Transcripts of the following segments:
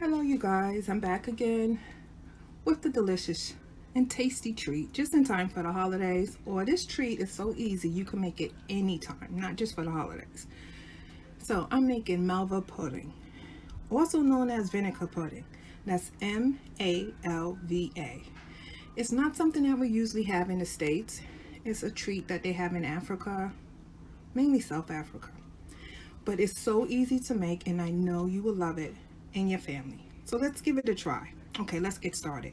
Hello you guys, I'm back again with the delicious and tasty treat just in time for the holidays. Or this treat is so easy you can make it anytime, not just for the holidays. So I'm making Malva pudding, also known as vinegar pudding. That's M-A-L-V-A. It's not something that we usually have in the States. It's a treat that they have in Africa, mainly South Africa. But it's so easy to make and I know you will love it and your family. So let's give it a try. Okay, let's get started.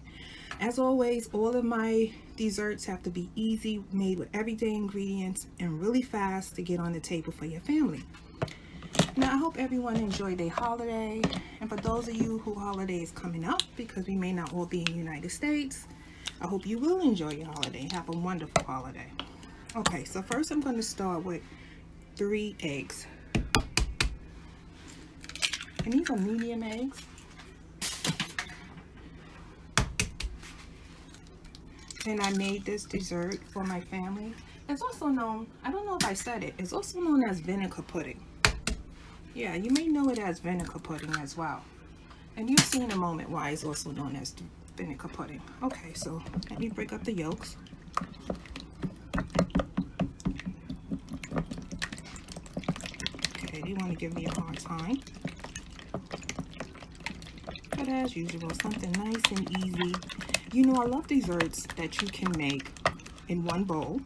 As always, all of my desserts have to be easy, made with everyday ingredients and really fast to get on the table for your family. Now, I hope everyone enjoyed their holiday. And for those of you who holiday is coming up, because we may not all be in the United States, I hope you will enjoy your holiday. Have a wonderful holiday. Okay, so first I'm going to start with 3 eggs. And these are medium eggs. And I made this dessert for my family. It's also known, I don't know if I said it, it's also known as vinegar pudding. Yeah, you may know it as vinegar pudding as well. And you'll see in a moment why it's also known as vinegar pudding. Okay, so let me break up the yolks. Okay, they want to give me a hard time. But as usual, something nice and easy. You know, I love desserts that you can make in one bowl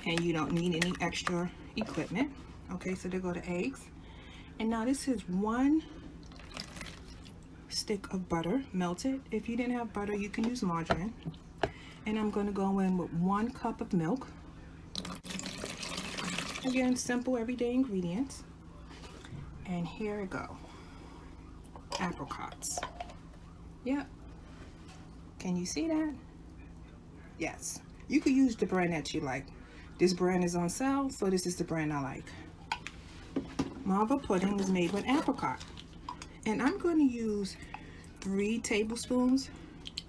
and you don't need any extra equipment. Okay, so there go the eggs. And now this is 1 stick of butter melted. If you didn't have butter, you can use margarine. And I'm going to go in with 1 cup of milk. Again, simple everyday ingredients. And here we go. Apricots. Yep. Can you see that? Yes. You could use the brand that you like. This brand is on sale, so this is the brand I like. Malva pudding is made with apricot. And I'm going to use 3 tablespoons.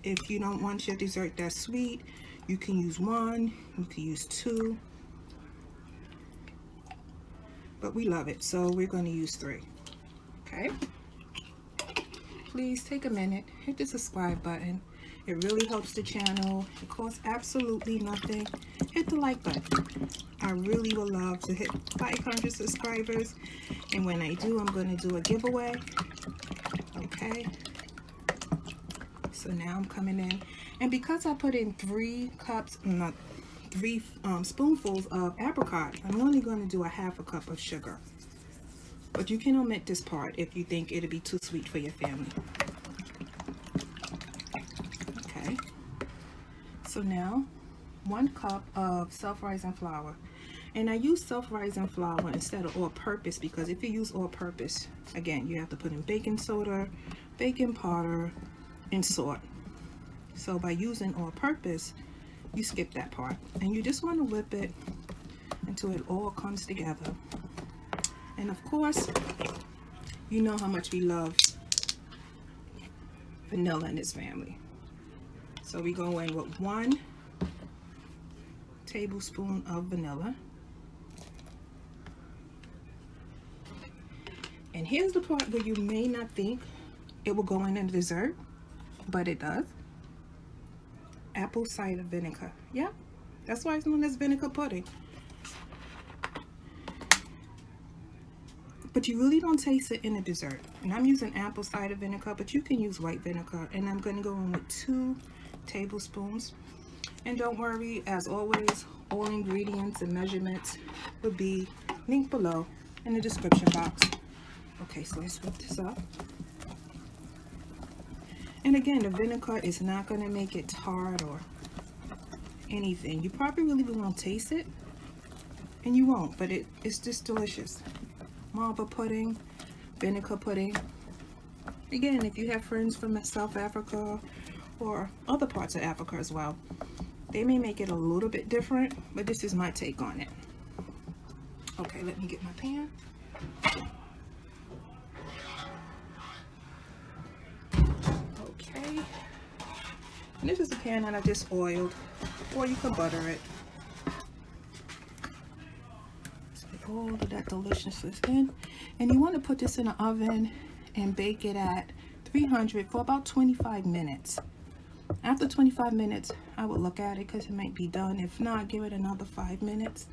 If you don't want your dessert that sweet, you can use 1, you can use 2. But we love it, so we're going to use 3. Okay? Please take a minute, hit the subscribe button. It really helps the channel. It costs absolutely nothing. Hit the like button. I really would love to hit 500 subscribers. And when I do, I'm going to do a giveaway. Okay. So now I'm coming in. And because I put in 3 spoonfuls of apricot, I'm only going to do a ½ cup of sugar. But you can omit this part if you think it'll be too sweet for your family. Okay. So now, 1 cup of self-rising flour. And I use self-rising flour instead of all-purpose because if you use all-purpose, again, you have to put in baking soda, baking powder, and salt. So by using all-purpose, you skip that part. And you just want to whip it until it all comes together. And of course, you know how much we love vanilla in this family. So we go in with 1 tablespoon of vanilla. And here's the part where you may not think it will go in a dessert, but it does. Apple cider vinegar. Yep, that's why it's known as vinegar pudding. But you really don't taste it in a dessert. And I'm using apple cider vinegar, but you can use white vinegar. And I'm going to go in with 2 tablespoons. And don't worry, as always, all ingredients and measurements will be linked below in the description box. Okay, so let's whip this up. And again, the vinegar is not going to make it tart or anything. You probably really won't taste it. And you won't, but it's just delicious. Malva pudding, vinegar pudding. Again, if you have friends from South Africa or other parts of Africa as well, they may make it a little bit different, but this is my take on it. Okay, let me get my pan. Okay, and this is the pan that I just oiled, or you can butter it. All of that deliciousness in, and you want to put this in the oven and bake it at 300 for about 25 minutes. After 25 minutes, I would look at it because it might be done. If not, give it another 5 minutes.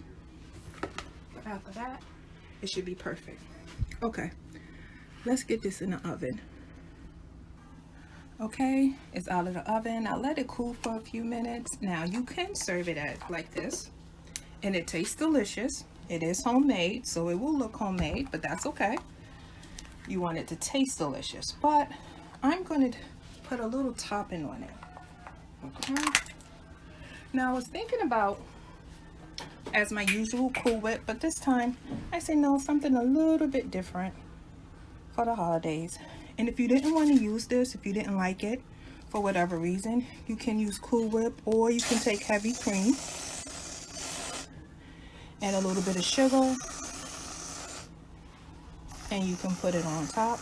But after that, it should be perfect. Okay, let's get this in the oven. Okay, it's out of the oven. I'll let it cool for a few minutes. Now, you can serve it like this, and it tastes delicious. It is homemade, so it will look homemade, but that's okay. You want it to taste delicious, but I'm going to put a little topping on it. Okay. Now I was thinking about, as my usual, Cool Whip, but this time I say no, something a little bit different for the holidays. And if you didn't want to use this, if you didn't like it for whatever reason, you can use Cool Whip, or you can take heavy cream, add a little bit of sugar, and you can put it on top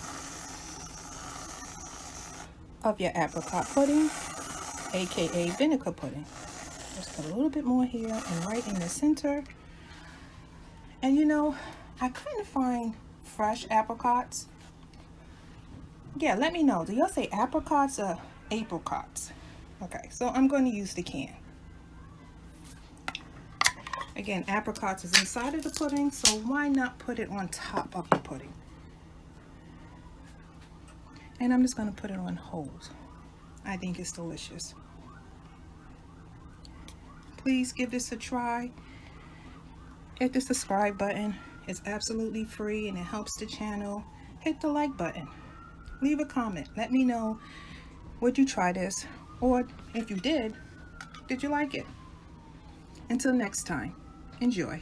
of your apricot pudding, aka vinegar pudding. Just put a little bit more here and right in the center. And you know, I couldn't find fresh apricots. Yeah, let me know. Do y'all say apricots or apricots? Okay, so I'm going to use the can. Again, apricots is inside of the pudding, so why not put it on top of the pudding? And I'm just going to put it on whole. I think it's delicious. Please give this a try. Hit the subscribe button. It's absolutely free and it helps the channel. Hit the like button. Leave a comment. Let me know, would you try this? Or if you did you like it? Until next time, enjoy.